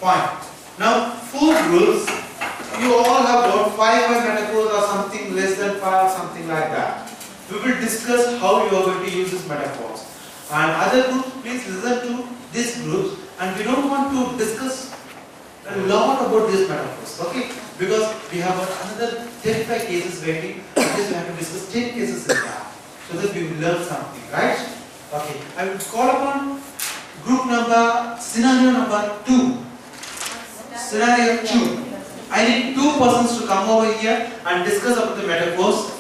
Fine. Now, 4 groups. You all have got 5 metaphors or something less than 5 or something like that. We will discuss how you are going to use these metaphors. And other groups, please listen to these groups. And we don't want to discuss a lot about these metaphors, okay? Because we have another 35 cases waiting. Just we have to discuss 10 cases in that, so that we will learn something, right? Okay. I will call upon group number, scenario number 2. Scenario 2. I need 2 persons to come over here and discuss about the metaphors.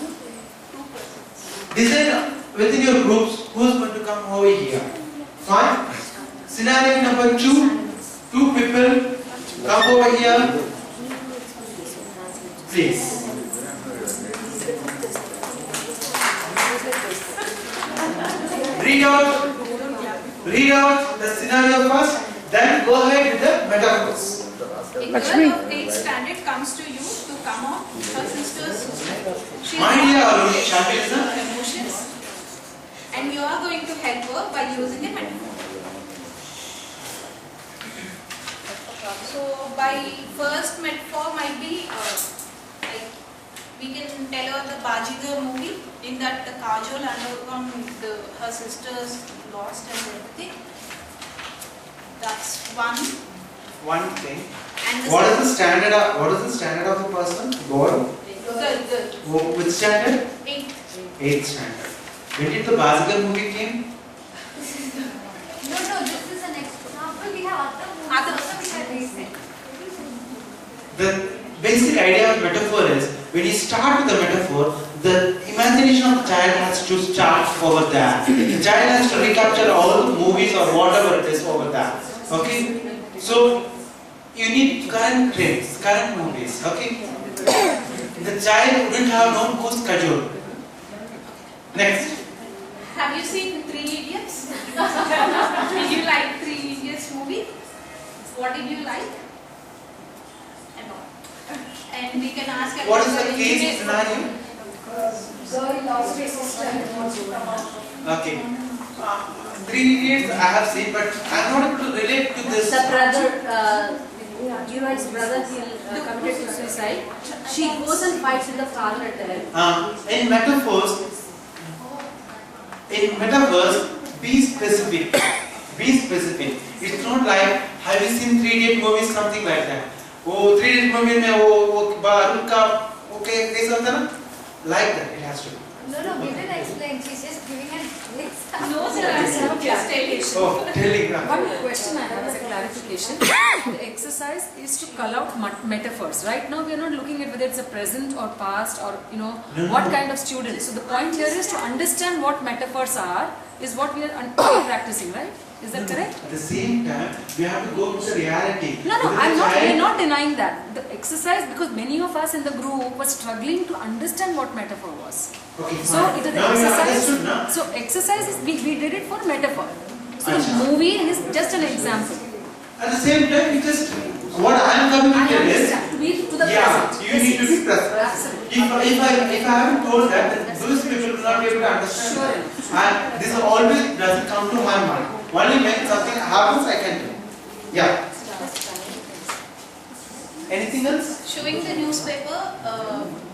Decide within your groups who is going to come over here. Fine? Scenario number 2. 2 people come over here. Please. Read out the scenario first, then go ahead with the metaphors. A girl of 8th standard comes to you to come on her sister's suicide. She has emotions, and you are going to help her by using a metaphor. So, by first metaphor might be like we can tell her the Bajigar movie, in that the Kajol undergone her sister's lost and everything. That's one thing. And What is the standard of the person? Boy? Girl. Which standard? 8th. Standard. When did the Bajigar movie came? No, this is an example. We have other movies also we have recent. The basic idea of metaphor is, when you start with the metaphor, the imagination of the child has to start over there. The child has to recapture all the movies or whatever it is over there. Okay? So, you need current trends, current movies. Okay? The child wouldn't have known who's Kajol. Next. Have you seen 3 Idiots? Did you like 3 Idiots movie? What did you like? And all. And we can ask. What is the case scenario? Girl lost her sister and wants to come out. Okay. 3 Idiots I have seen, but I am not able to relate to this. The brother, heroine's brother, he committed suicide. She goes and fights with the father there. In metaphors, be specific. Be specific. It's not like, have you seen 3 Idiot movies, something like that. Oh, 3 Idiot movie mein wo Baruch ka okay kaisa hota na? Like that, it has to be. No, we didn't explain. She's just giving an example. No, sir, I'm just telling. Oh, telling. One question I have as a clarification. The exercise is to cull out metaphors. Right now we are not looking at whether it's a present or past or what kind of student. So the point here is to understand what metaphors are is what we are practicing, right? Is that correct? At the same time, we have to go to the reality. No, we are not denying that. The exercise, because many of us in the group were struggling to understand what metaphor was. Okay, So it is the now exercise. So exercise is we did it for metaphor. So the movie is just an example. At the same time, you just what I am coming to tell is, To be to the yeah, present. you need to be present. Absolutely. If I haven't told that, then those people will not be able to understand. Sure. And this always doesn't come to my mind. Only when something happens, I can do. Yeah. Anything else? Showing the newspaper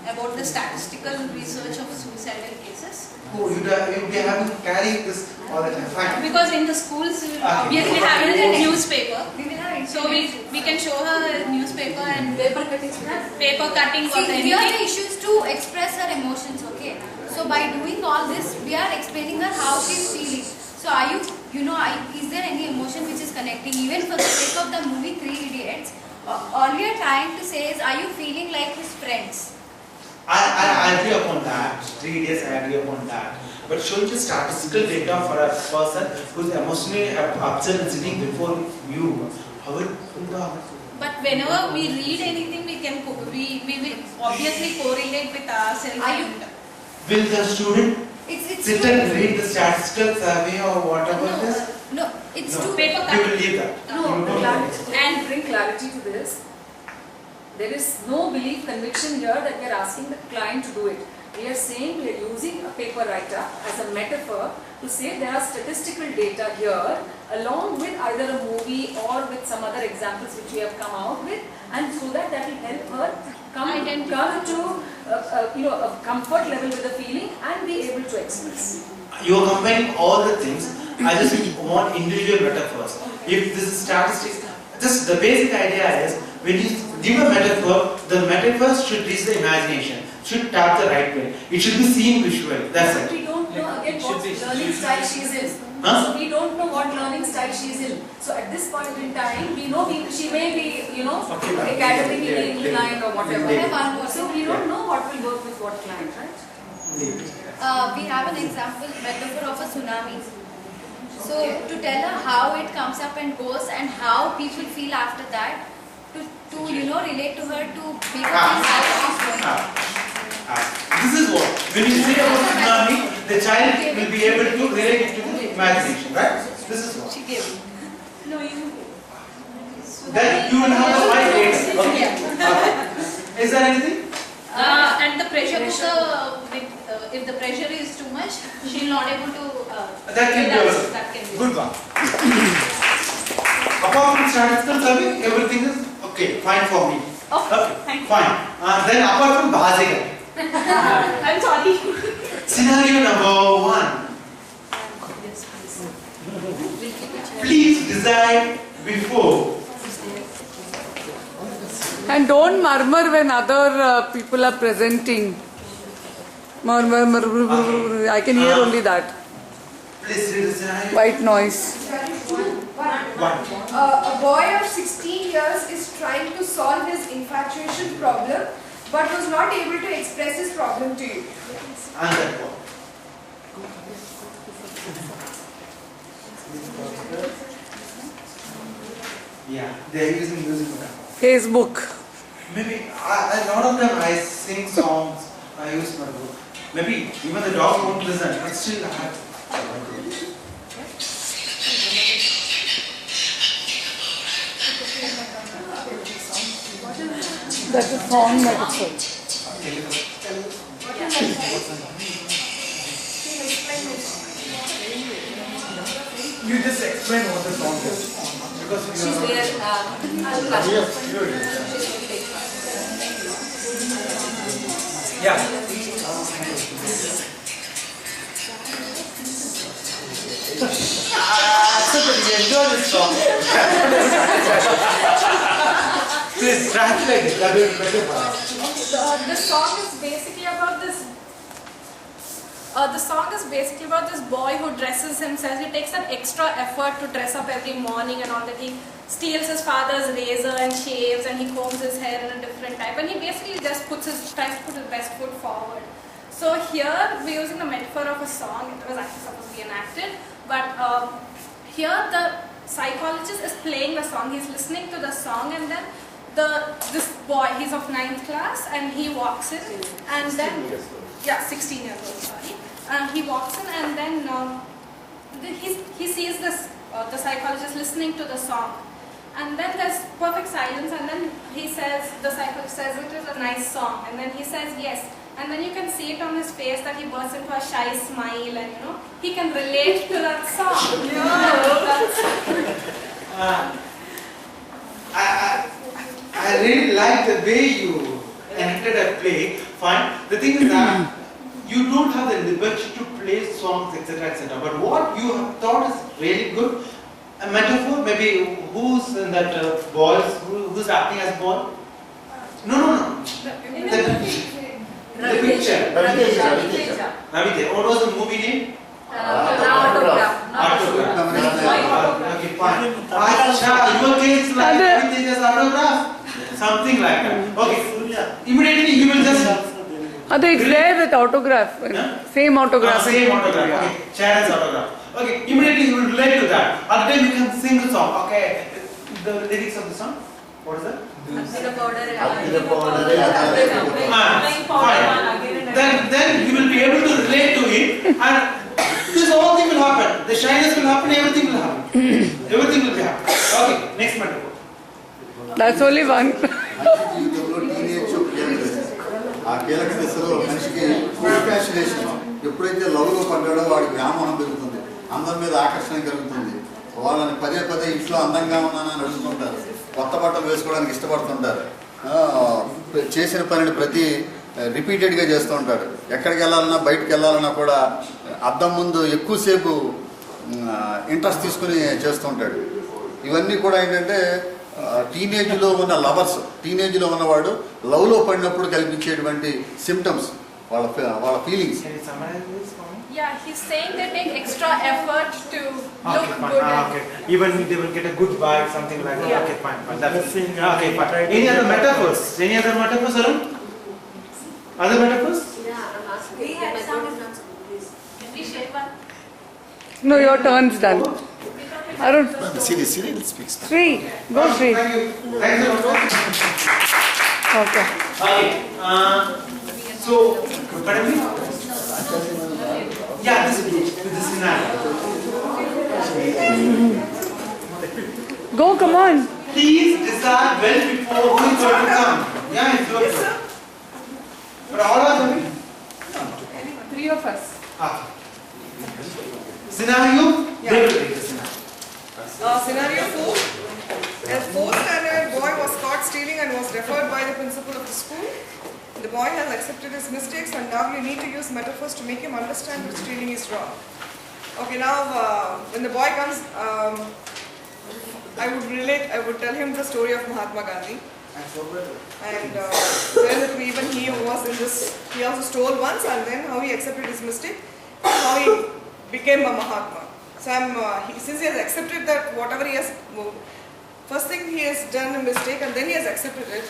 about the statistical research of suicidal cases. Oh, you be having carrying this all the time. Fine. Because in the schools, we obviously have a newspaper. We will have So we can show her a newspaper and Paper cutting. paper cutting or See, here the anything. issue is to express her emotions, okay? So by doing all this, we are explaining her how she's feeling. So are you, is there any emotion which is connecting? Even for the sake of the movie 3 Idiots, all we are trying to say is, are you feeling like his friends? I agree upon that. 3 days I agree upon that. But showing the statistical data for a person who is emotionally upset and sitting before you, how will But whenever we read anything, we will obviously correlate with ourselves. Are you- will the student It's sit and read the statistical survey or whatever it is? No, it's No. too Paper You will leave that. No, You will clarity. leave And bring clarity to this. There is no belief conviction here that we are asking the client to do it. We are saying we are using a paper writer as a metaphor to say there are statistical data here along with either a movie or with some other examples which we have come out with, and so that will help her come to a comfort level with the feeling and be able to express. You are combining all the things. I just want individual metaphors. If this is statistics, just the basic idea is when you give a metaphor, the metaphor should reach the imagination, should tap the right way. It should be seen visually. That's But it. we don't know again what learning style she's in. Huh? So we don't know what learning style she's in. So at this point in time, we know she may be, academically inclined or whatever. I have one more. So we don't know what will work with what client, right? We have an example metaphor of a tsunami. So to tell her how it comes up and goes and how people feel after that, to relate to her, to make her feel how she's going. This is what, when you say about tsunami, the child will be able to relate it to the imagination, right? This is what. She gave. No, you. Then you will have a wide data. Okay. Is there anything? And the pressure cooker, if the pressure is too much, she will not able to. That can be also. That can be. Good one. Apart from statistical survey, everything is okay, fine for me. Okay, thank you. Fine. Then apart from Bhaziga, I'm sorry. scenario number 1. Please decide before. And don't murmur when other people are presenting. Murmur, I can hear only that. Please read the scenario. White noise. 1. A boy of 16 years is trying to solve his infatuation problem but was not able to express his problem to you. And that one. Yeah, they are using music for that. Facebook. Maybe a lot of them I sing songs, I use my book. Maybe even the dog won't listen, but still I have. That's a song metaphor. You just explain what the song is. Because She's there. yeah. So that you enjoy this song. Please translate it. That will be better for us. The song is basically about this. The song is basically about this boy who dresses himself. He takes an extra effort to dress up every morning and all that. He steals his father's razor and shaves, and he combs his hair in a different type. And he basically just tries to put his best foot forward. So here we're using the metaphor of a song. It was actually supposed to be enacted, but here the psychologist is playing the song. He's listening to the song, and then this boy, he's of 9th class, and he walks in, and then 16 years old, sorry. He walks in, and then he sees this the psychologist listening to the song, and then there's perfect silence, and then the psychologist says it is a nice song, and then he says yes, and then you can see it on his face that he bursts into a shy smile, and he can relate to that song. I really like the way you entered a play. Fine. The thing is that you don't have the liberty to play songs, etc., etc. But what you have thought is really good. A metaphor, maybe who's in that boy? Who's acting as boy? No. The picture. Ravi, what was the movie name? Autograph. Okay, fine. Your case like everything is autograph. Something like that. Okay. Immediately you will just. It's there with autograph. Same autograph. Same autograph. Okay. Sharon's autograph. Okay. Immediately you will relate to that. At the time you can sing the song. Okay. The lyrics of the song. What is that? Fine. Then you will be able to relate to it, and this whole thing will happen. The shyness will happen. Everything will happen. Everything will be happen. Okay. Next metaphor. That's only one. ఆ కీలక దశలో మనిషికి fascination ఎప్పుడైతే లవ్లో పడ్డాడో వాడికి వ్యామోహం పెరుగుతుంది, అందరి మీద ఆకర్షణ కలుగుతుంది, వాళ్ళని పదే పదే ఇంట్లో అందంగా ఉన్నానని అడుగుతుంటారు, కొత్త బట్టలు వేసుకోవడానికి ఇష్టపడుతుంటారు, చేసిన పనిని ప్రతి రిపీటెడ్గా చేస్తూ ఉంటాడు. ఎక్కడికి వెళ్ళాలన్నా బయటకు వెళ్ళాలన్నా కూడా అద్దం ముందు ఎక్కువసేపు ఇంట్రెస్ట్ తీసుకుని చేస్తూ ఉంటాడు. ఇవన్నీ కూడా ఏంటంటే టీనేజ్లో ఉన్న లవర్స్, టీనేజ్లో ఉన్నవాడు లవ్లో పడినప్పుడు కల్పించేటువంటి సిమ్టమ్స్, వాళ్ళ feelings. Can you summarize this for me? Yeah, he's saying they take extra effort to look Okay, fine. good. Okay. Even they will get a good vibe, something like that. Yeah. Okay, fine. That's okay, fine. Any other metaphors? Any other metaphors, Arun? Other metaphors? We have some. Can we share one? No, your turn's done. Arun, Serial speaks. Sri, go Sri. Thank you. Thank you. Okay. Okay. So, pardon me? Yeah, this is not. Go, come on. Please decide well before who is going to come. Yeah, it's your turn. But all are coming. 3 of us. Scenario? They will take the scenario. Scenario 4. A 4th standard boy was caught stealing and was referred by the principal of the school. The boy has accepted his mistakes and now you need to use metaphors to make him understand that stealing is wrong. Okay, now when the boy comes, I would tell him the story of Mahatma Gandhi. And then even he was in this, he also stole once and then how he accepted his mistake, how he became a Mahatma. So since he has accepted that whatever he has, first thing he has done a mistake and then he has accepted it.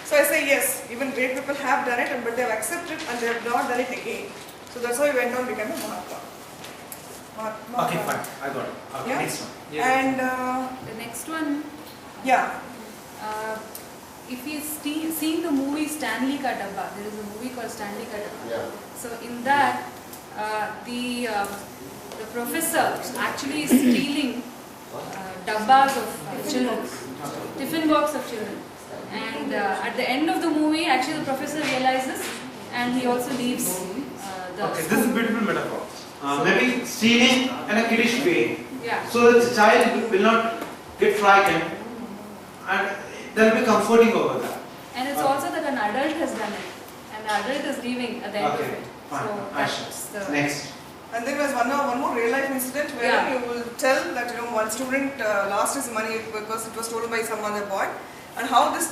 So I say yes, even great people have done it but they have accepted and they have not done it again. So that's how he went on and became a Mahatma. Okay, fine. I got it. Okay, Yeah. next one. And The next one, yeah, if he's seeing the movie Stanley Ka Dabba, there is a movie called Stanley Ka Dabba. Yeah. So in that, the professor actually is stealing dabbas of children, tiffin box of children. And at the end of the movie, actually the professor realizes and he also leaves the Okay, this is a beautiful metaphor. Maybe stealing in a kiddish way, Yeah. so that the child will not get frightened and there will be comforting over that. And it's also that an adult has done it and the adult is leaving at the end Okay, of it. fine. So Asha. that's the Next. and there was one more real life incident where Yeah. you will tell that one student lost his money because it was stolen by some other boy, and how this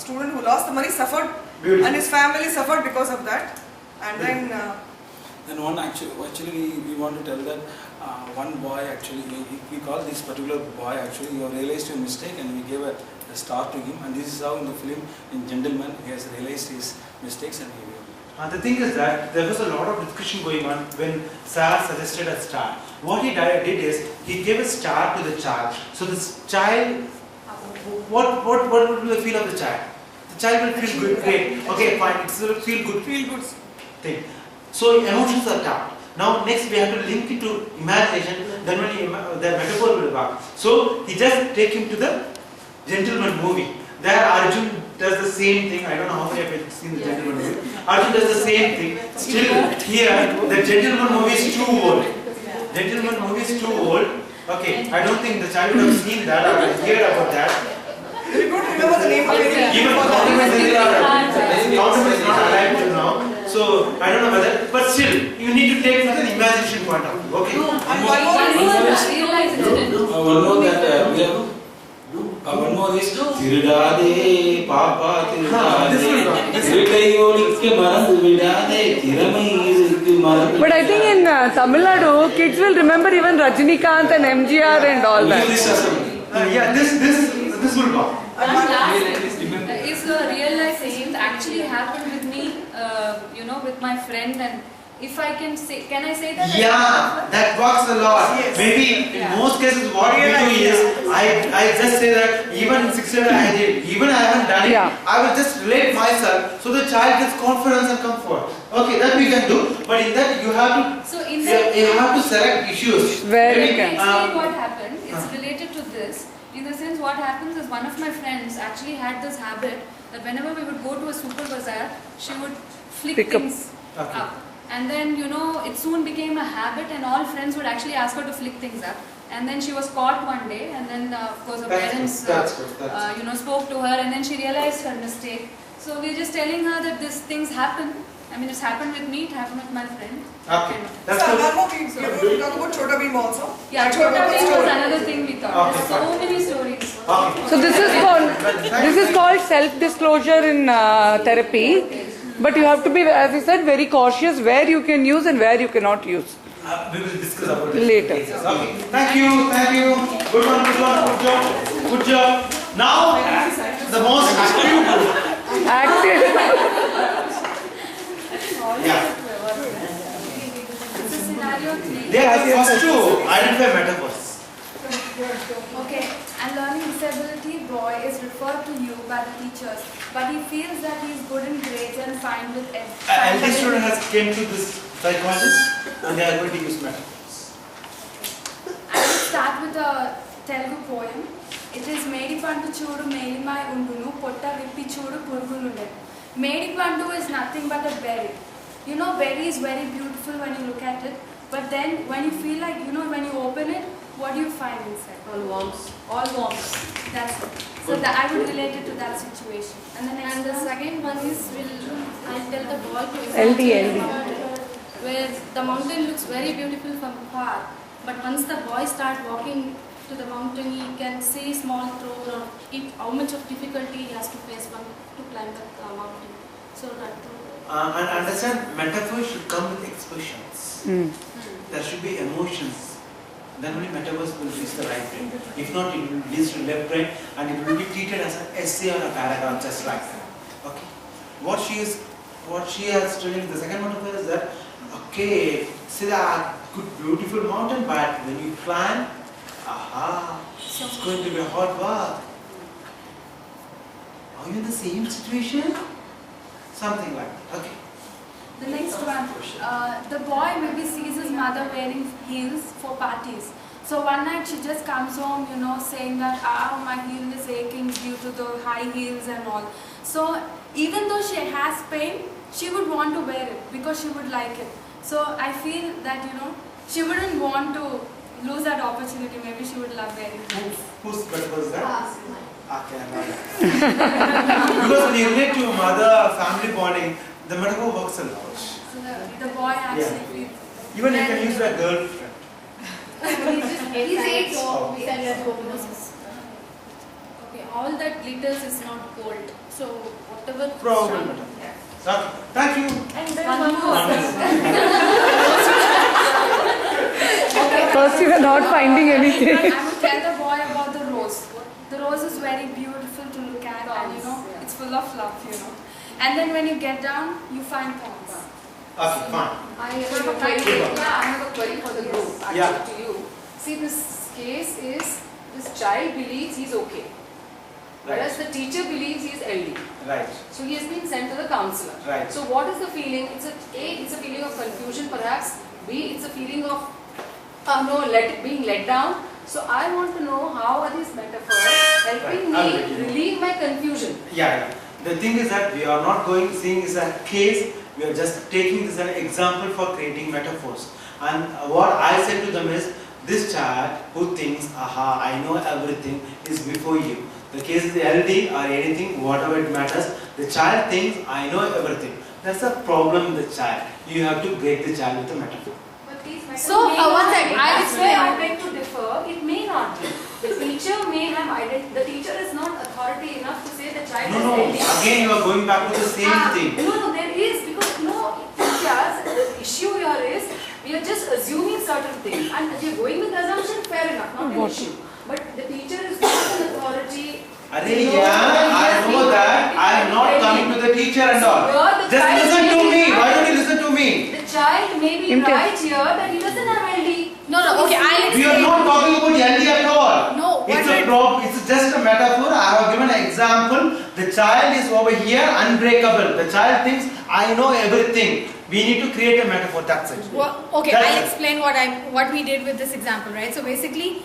student who lost the money suffered, Beautiful. and his family suffered because of that. And then And one actually we want to tell that one boy actually, we call this particular boy actually, you have realized your mistake and we gave a star to him, and this is how in the film in Gentleman he has realized his mistakes and he will. The thing is that there was a lot of discussion going on when Sir suggested a star. What he did is he gave a star to the child. So this child, what would be the feel of the child? The child will feel good, great. Okay, fine. It will feel good thing. So emotions are tapped. Now next we have to link it to imagination. Then only the metaphor will work. So he just take him to the Gentleman movie. There Arjun does the same thing. I don't know how many of you have seen the Gentleman movie. Arjun does the same thing. Still here the Gentleman movie is too old. Gentleman movie is too old. Okay, I don't think the child would have seen that or heard about that. we don't remember the name of it. Even Countryman is not alive till now. So I don't know whether, but still you need to take it with an imagination point of view. Okay. And one more one more real-life incident. One more that we have. One more is Tirudade Papa Tirudade Tirudayodikku marandu vidade Tiramai irukku marandu. But I think in Tamil Nadu, kids will remember even Rajinikanth and MGR and all that. Yeah, this will work. One last is a real life thing that actually happened with me, with my friend, and if I can say that? Yeah, that works a lot. Yes. Maybe in Yeah. most cases what we do is I just say that even in 6th standard I did, even I haven't done it. Yeah. I will just relate myself so the child gets confidence and comfort. Okay, that we can do, but in that you have to So in that, you have to select issues. Very Maybe, can. explain what happened. It's related to this. In the sense, what happens is one of my friends actually had this habit that whenever we would go to a super bazaar, she would flick Pick up. things Okay. up. And then, it soon became a habit and all friends would actually ask her to flick things up. And then she was caught one day, and then of course her That's parents, good, that's good, that's spoke to her, and then she realized her mistake. So we're just telling her that these things happen. I mean, it's happened with me, it happened with my friend. Okay, that's So, good. one more thing, we talk about Chota Bheem also. Yeah, Chota Bheem was another thing we thought. Okay, There's so many stories. Okay. So this is called self-disclosure in therapy. But you have to be, as I said, very cautious where you can use and where you cannot use. We will discuss about it Later. Okay. Thank you, thank you. Good one, good one, good job, good job. Now, the most active group. Active. Yeah. This is scenario 3. They are first to identify metaphors. Okay, and learning disability boy is referred to you by the teachers, but he feels that he is good in grades and fine with And this student has came to this psychologist and they are going to use metaphors. I will start with a Telugu poem. It is Medi Pantu Chudu Melimai Undunu Potta Vippi Chudu Purgulunde. Medi Pantu is nothing but a berry. You know, berry is very beautiful when you look at it, but then when you feel like, you know, when you open it, what do you find inside? All worms. All worms. That's it. So that I would relate it to that situation. And the next And the one? second one is I'll tell the boy to LD. where the mountain looks very beautiful from far, but once the boy starts walking to the mountain, he can see small throws or how much of difficulty he has to face to climb the mountain. So that. And understand, metaphors should come with expressions. There should be emotions. Then only metaphors will reach the right brain. If not, it will reach to left brain and it will be treated as an essay or a paragraph, just like that. Okay. What she has telling the second metaphor is that, okay, see that good beautiful mountain, but when you climb, it's going to be a hot bath. Are you in the same situation? Something like that. Okay. The next one, the boy maybe sees his mother wearing heels for parties. So one night she just comes home, you know, saying that, my heel is aching due to the high heels and all. So even though she has pain, she would want to wear it because she would like it. So I feel that, you know, she wouldn't want to lose that opportunity. Maybe she would love wearing heels. Whose metaphor is that? Okay, because when you relate to mother, family bonding, the metaphor works a lot. So the boy actually feels. Even you can use a girlfriend. He's 8, so we can let go. Okay, all that glitters is not gold. So whatever. Problem. Okay, thank you. And then one more. First you are not finding anything. I would tell the boy about the rose. The rose is very beautiful to look at, and you know, it's full of love, you know. And then when you get down, you find thorns. Okay, fine. I have a query for the group actually Yeah. to you. See, this case is this child believes he's okay, whereas the teacher believes he's LD. Right. So he has been sent to the counselor. Right. So what is the feeling? It's a feeling of confusion perhaps. B, it's a feeling of being let down. So I want to know how are these metaphors helping Right. me relieve my confusion. Yeah. The thing is that we are not seeing this as a case. We are just taking this as an example for creating metaphors. And what I said to them is, this child who thinks, I know everything, is before you. The case is LD or anything, whatever it matters. The child thinks, I know everything. That's the problem with the child. You have to break the child with a metaphor. So one second, That's where I beg to differ. It may not be. The teacher may have the teacher is not authority enough to say the child No, is LD. again you are going back to the same thing. No, there is, because the issue here is we are just assuming certain things and if you are going with assumption, fair enough, not an issue. But the teacher is not an authority. I know that. I am not coming to the teacher and all. Just listen to me. Why don't you listen to me? The child may be right here that he doesn't have LD. No, okay, I'll We are not talking about LD at all. No, It's just a metaphor. I have given an example. The child is over here, unbreakable. The child thinks, I know everything. We need to create a metaphor. That's it. Well, okay, That's I'll it. explain what we did with this example, right? So basically,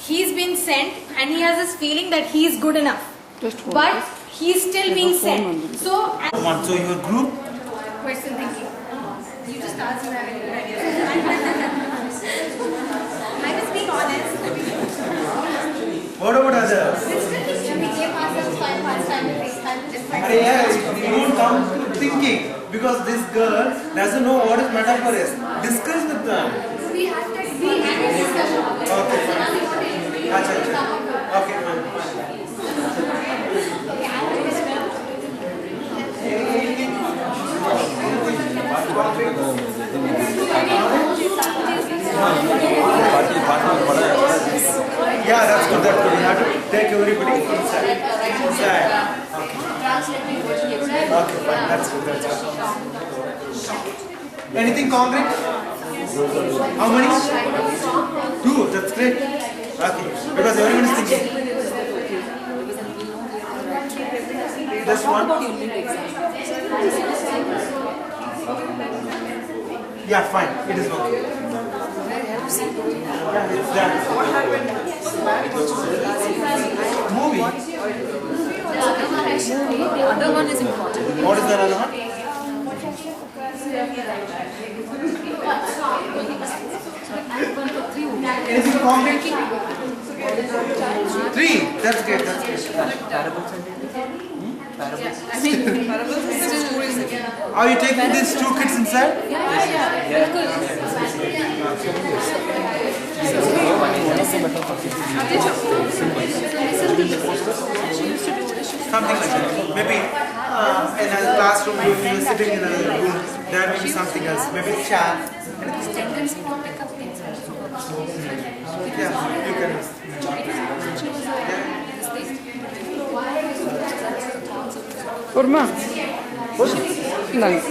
he's been sent and he has this feeling that he's good enough, Just hold but this. he's still being sent. So, So your group, question thinking. You just answer that. I was being honest. What about others? We gave ourselves 5 parts simultaneously. Yeah, you don't come to thinking because this girl doesn't know what is metaphor is. Discuss with them. We had a discussion. Okay. Acha, acha. Okay, fine. Yeah, that's good. That's good. You have to take everybody inside. Inside. Okay, fine. That's good. That's good. Anything concrete? How many? 2. That's great. Okay, because everyone is thinking. Just one. Yeah, fine. It is okay. Yeah, it's done. Movie. The other one is important. What is the other one? Anything concrete? 3. That's great. That's great. Are you taking these 2 kids inside? Something like that. Maybe in a classroom, you are sitting in a room, there may be something else. Maybe chat. Yeah, you can. Urma. Nice.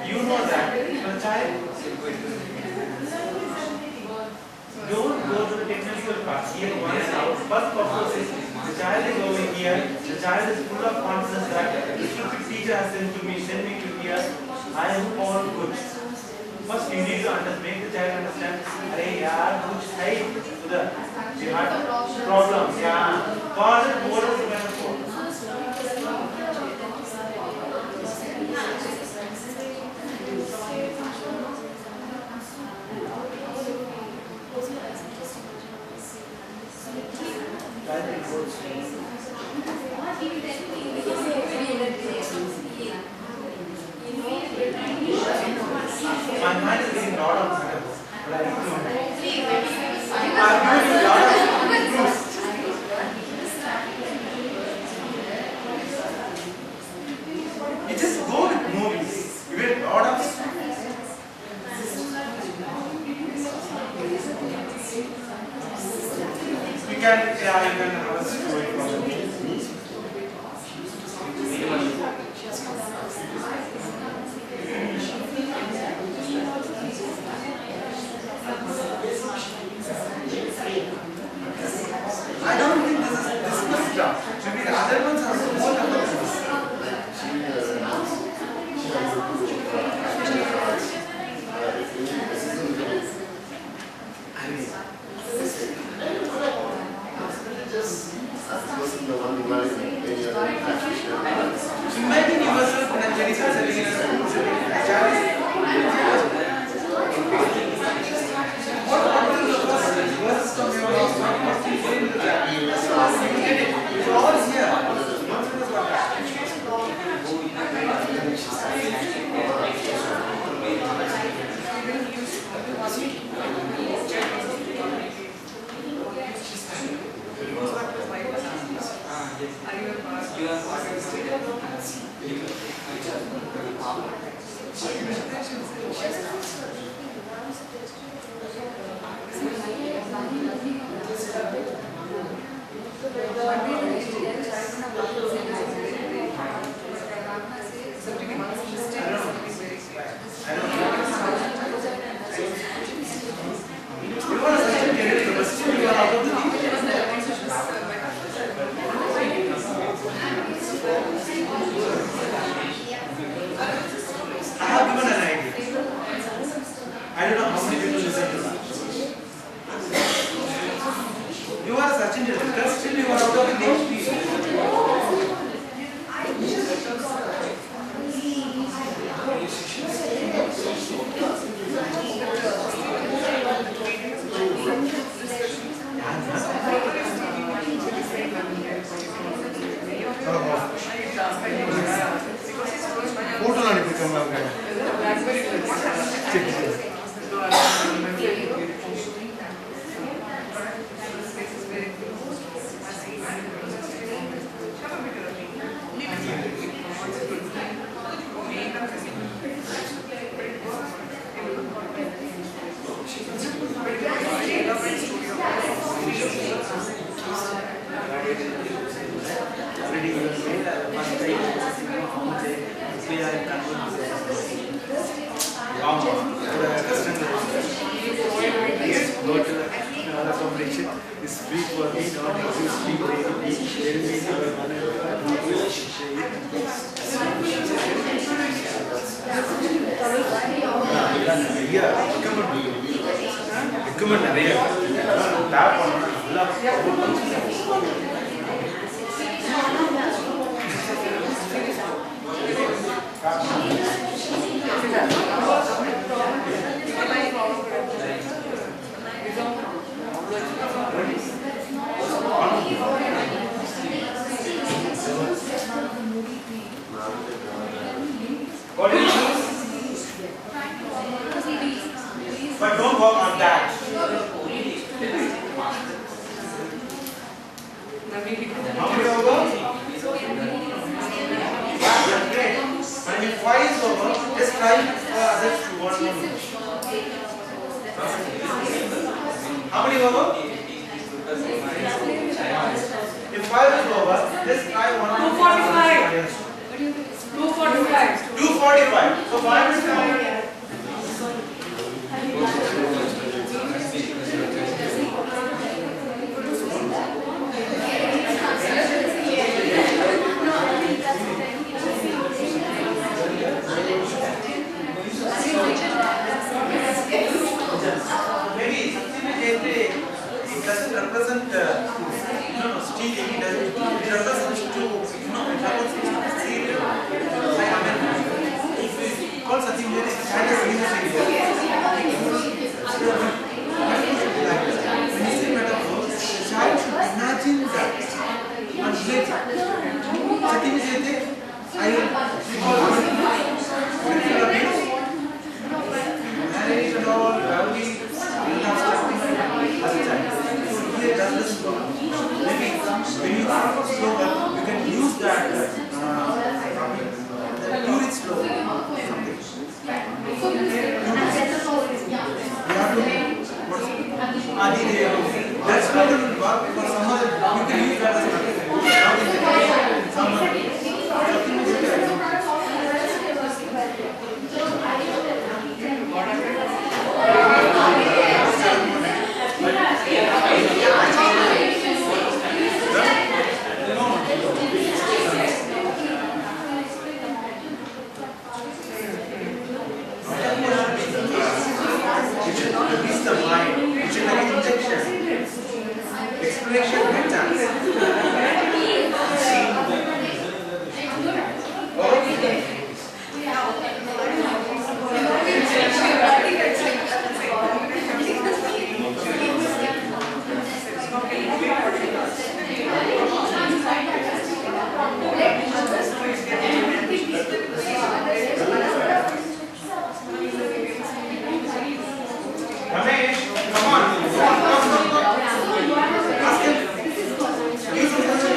You know that the child don't go to the technical part. Here once our first purpose is the child is over here, the child is full of confidence that the stupid teacher has sent to me, send me to here, I am all good. First you need to understand, make the child understand, hey yaar, kuch hai udhar, you had problems, yeah. Cause it more of a metaphor. My mind is getting lot of metaphors, but I don't know. I'm doing a lot of proofs. You just go with movies. You get a lot of. You can have a story from it. I don't think this is tough. Maybe the other ones are more tough. Imagine yourself in a medical setting, in a school setting, a child. What is the first from your house? What must you feel into that? You get it. It's all here. I don't know how many people listen to that. You are such a because still you are out of the next people. Photo not become is free for me, not exist free for me. There is no What do you choose? But don't work on that. How many over? Yeah, great. When you 5 is over, just try for others to want to. How many over? If 5 is over, just try 1. 245. 2:45. 2:45. So 5 minutes time. Maybe it doesn't represent stealing. It represents to it represents stealing. Call Satyam Jayate child is innocent. When you say metaphor, the child should imagine that and relate it. Satyam Jayate, I recall marriage and all, family, as a child. So here does this slogan. Maybe when you think of slogan, you can use that tourist slogan. That slogan will work for some other, you can use that as release the mind, which is like injection, explanation Ramesh, come on. Ask him. Use the question.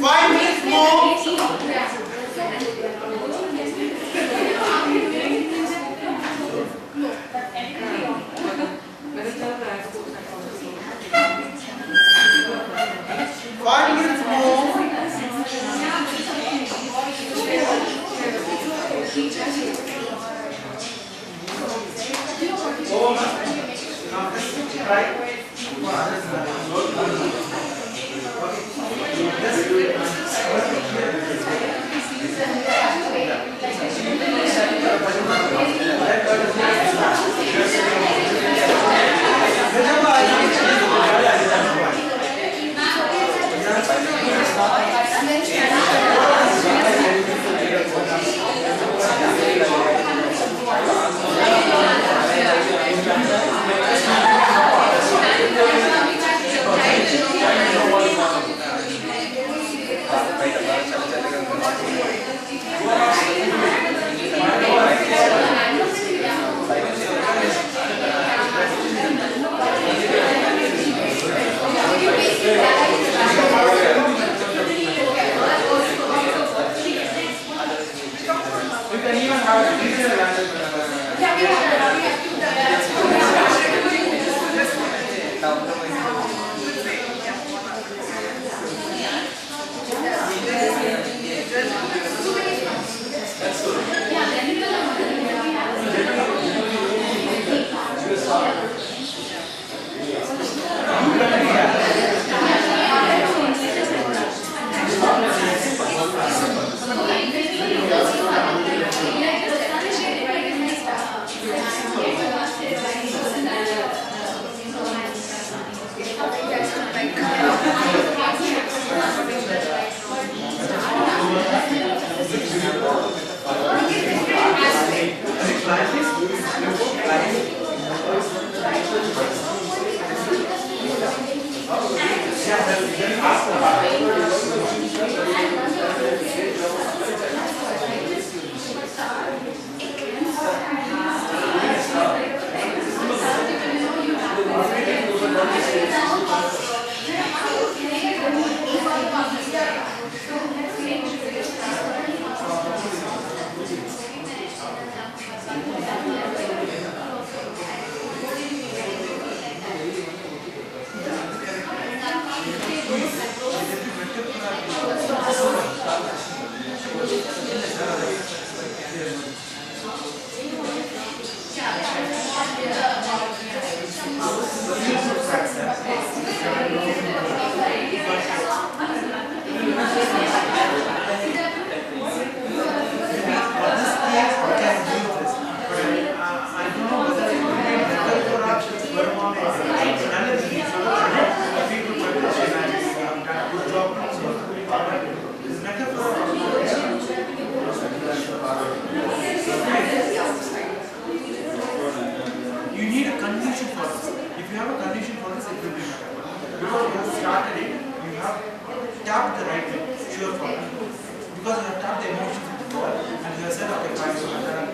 Five minutes more.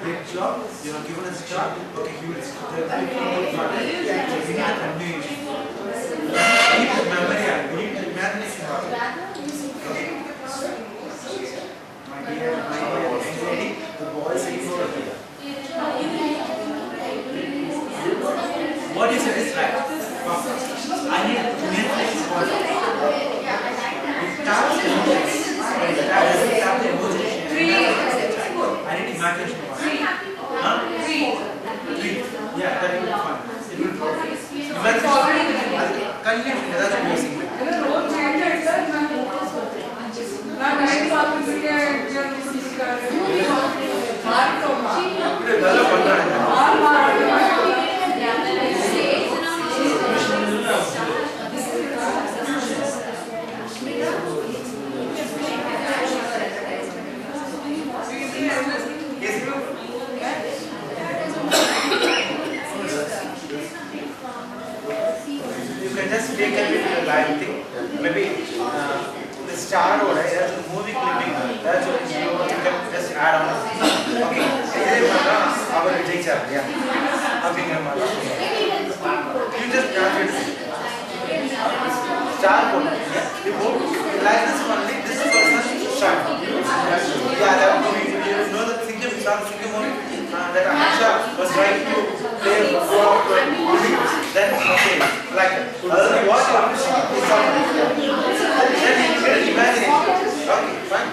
great job. You have given us a job. Okay, he will start. We need a continuation. We need memory. We need imagination. Okay. My dear lady, the boys are ignored here. What is a distract? I need imagination. It taps the emotions. It taps the emotions. I need imagination. Huh? Three. Yeah, that will be fun. It will drop. Imagination. Continuation. That's what we are saying. You can just take a bit of the live thing. Maybe the star or that's a movie clipping. That's what you can just add on. Okay. Our teacher, yeah. You just grab it. Star one. You go like this only. This person star. Yeah, that movie. You know the thinking movie. That Aisha was trying to play for then okay, like that. What you understand is something. Then you can imagine. Okay, fine.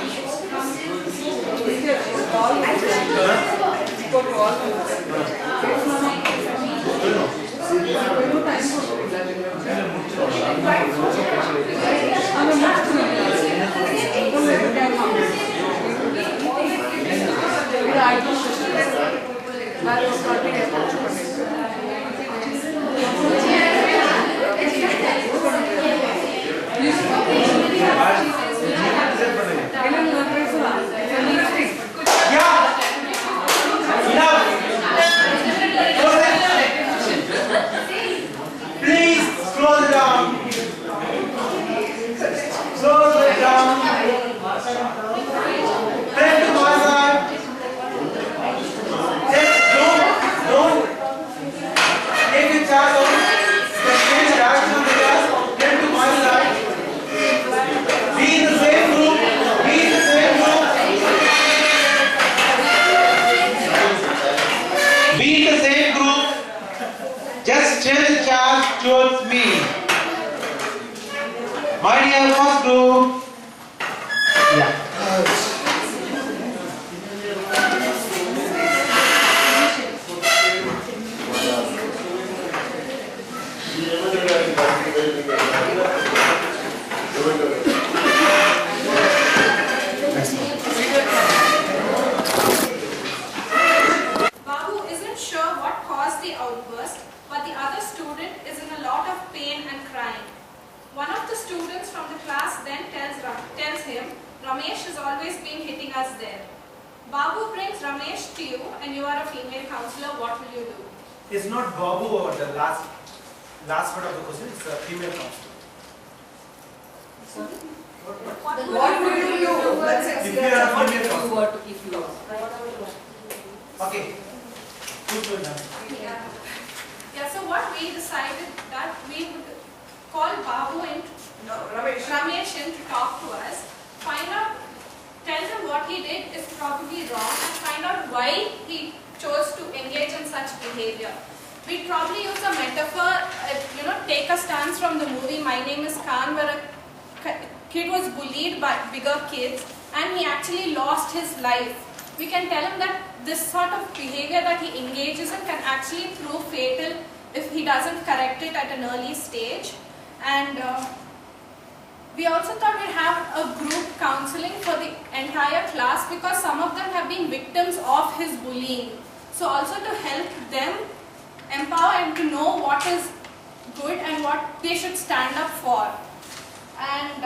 Please close it down. Close it down. Turn to my side. Don't take your charge on. Just change direction on the gas. Turn to my side. Be in the same group. Be in the same group. Be in the same group. Just change the charge towards me. My dear first group. Yeah. Babu isn't sure what caused the outburst, but the other student is in a lot of pain and crying. One of the students from the class then tells him, Ramesh has always been hitting us there. Babu brings Ramesh to you and you are a female counselor, what will you do? It's not Babu or the last part of the question, it's a female counselor. What will you do? Let's If you are a female counselor. If you are. Okay. Who's going now? Yeah, so what we decided that we would call Babu in, Ramesh in to talk to us, find out, tell him what he did is probably wrong and find out why he chose to engage in such behavior. We'd probably use a metaphor, take a stance from the movie My Name is Khan, where a kid was bullied by bigger kids and he actually lost his life. We can tell him that this sort of behavior that he engages in can actually prove fatal if he doesn't correct it at an early stage. And we also thought we'd have a group counseling for the entire class because some of them have been victims of his bullying. So also to help them empower and to know what is good and what they should stand up for. And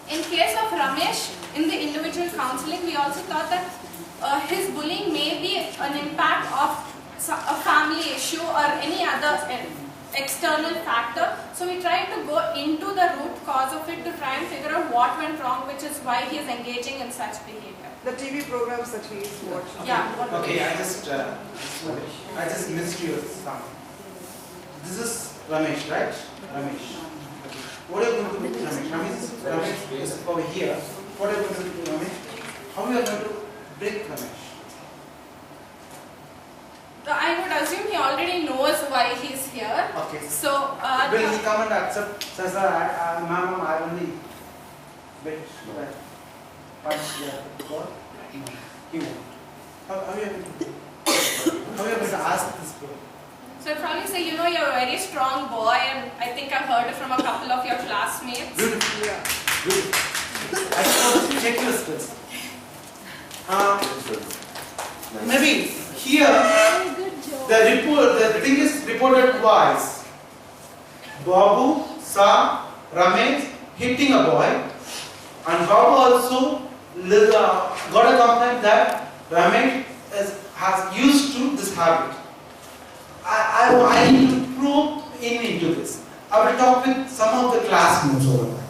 in case of Ramesh, in the individual counseling, we also thought that his bullying may be an impact of a family issue or any other external factor. So we try to go into the root cause of it to try and figure out what went wrong, which is why he is engaging in such behavior. The TV programs that he is watching. Yeah. Okay, I just missed your song. This is Ramesh, right? Ramesh. Okay. What are you going to do, Ramesh? Ramesh is over here. What are you going to do, Ramesh? How are you going to break Ramesh? I would assume he already knows why he's here. Okay. So, will he come and accept? Sir, ma'am, I only bit. But yeah, what? He won't. How are you going to do? How are you going to ask this girl? so I'd probably say, you know, you're a very strong boy, and I think I've heard it from a couple of your classmates. Beautiful. Yeah. Beautiful. I just want to check your skills. Maybe here the thing is reported twice. Babu saw Ramesh hitting a boy, and Babu also got a complaint that Ramesh has used to this habit. I need to probe into this. I will talk with some of the classmates over there.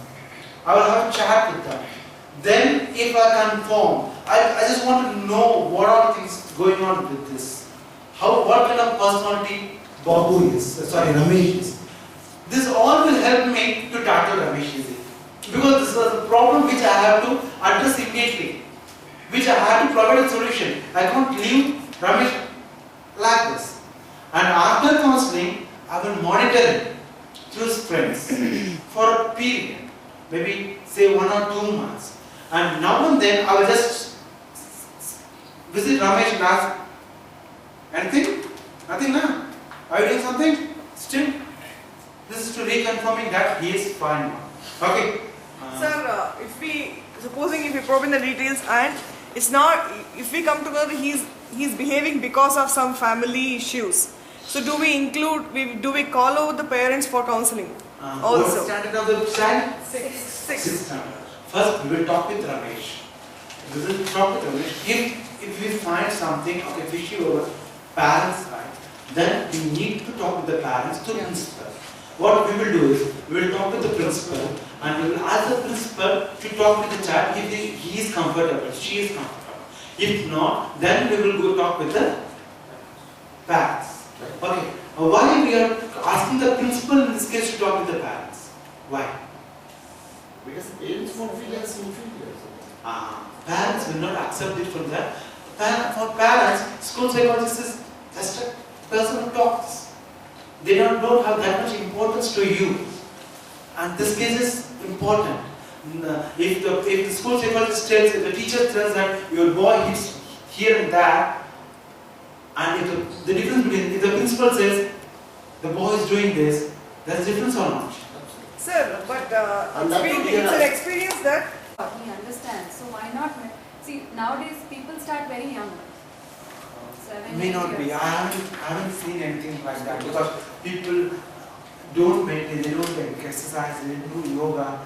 I will have a chat with them. Then if I confirm, I just want to know what are things going on with this. What kind of personality Babu is, Ramesh is. This all will help me to tackle Ramesh easily. Because this was a problem which I have to address immediately. Which I have to provide a solution. I can't leave Ramesh like this. And after counseling, I will monitor him through his friends for a period. Maybe say 1 or 2 months. And now and then I will just visit Ramesh and ask, anything? Nothing now? Are you doing something? Still? This is to reconfirming that he is fine now. Okay. Sir, supposing if we probe in the details and it's not, if we come to know that he's behaving because of some family issues. So do we call over the parents for counseling? Also. What's the standard of the child? 6. Standard. First, we will talk with Ramesh. If we find something fishy over parents' side, then we need to talk with the parents to principal. What we will do is, we will talk with the principal and we will ask the principal to talk with the child if he is comfortable, she is comfortable. If not, then we will go talk with the parents. Okay. Why we are asking the principal in this case to talk with the parents? Why? Because parents won't feel as inferior. Parents will not accept it from them. For parents, school psychologist is just a person who talks. They don't have that much importance to you. And this case is important. If the school psychologist tells, if the teacher tells that your boy hits here and there, and if the difference between, if the principal says the boy is doing this, there's a difference or not? Sir, but it's an experience that He understands. So why not? See, nowadays people start very young. 7, May 8 not be. years. I haven't seen anything like that because people don't meditate, they don't exercise, they don't do yoga,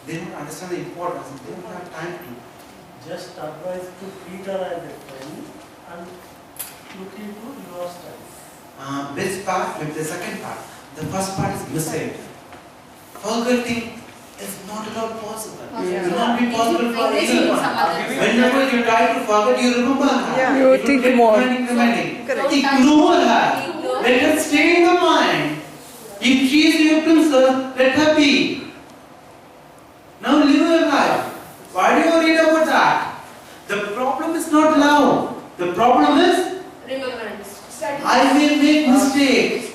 they don't understand the importance, they don't have time to. Just advise to treat her as a friend and look into your style. This part, with the second part, the first part is missing. Forgetting is not at all possible. It will not be possible for anyone. Whenever you try to forget, you remember her. Yeah. You think more. Reminding. Correct. Ignore her. Let her stay in the mind. If she is your princess, let her be. Now live your life. Why do you read about that? The problem is not love. The problem is I may make mistakes.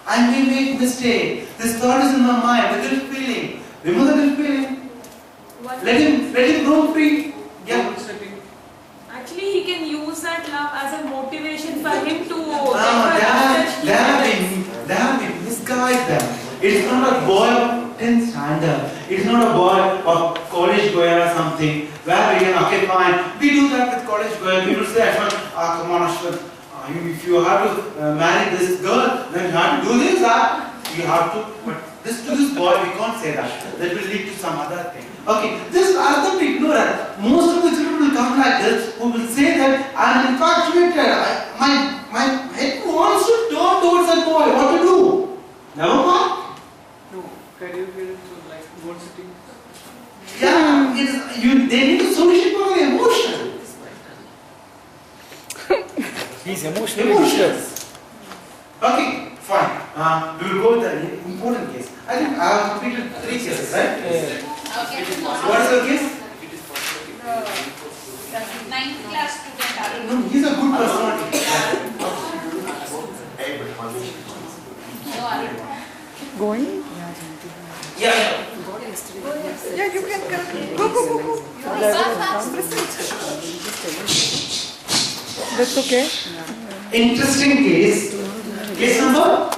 I may make mistake. This thought is in my mind. The guilt feeling. Remove the guilt feeling. Let him roam free. Yeah. Actually, he can use that love as a motivation for him to They have been misguided them. It is not a boy of 10th standard. It is not a boy of college goer or something. Where we can, okay, fine. We do that with college goer. We will say, Ashwin, come on, Ashwin. If you have to marry this girl, then you have to do this. You have to. But to this boy, we can't say that. That will lead to some other thing. Okay, this ask them to ignore it. Most of the children will come like this, who will say that I am infatuated. My head wants to turn towards that boy. What to do? He's emotionally distressed. Okay, fine. We will go with the important case. I think I have completed 3 cases, right? What is your case? 9th class student. No, he's a good personality. Going? Yeah. Yeah, you can go. That's okay. Interesting case. Case number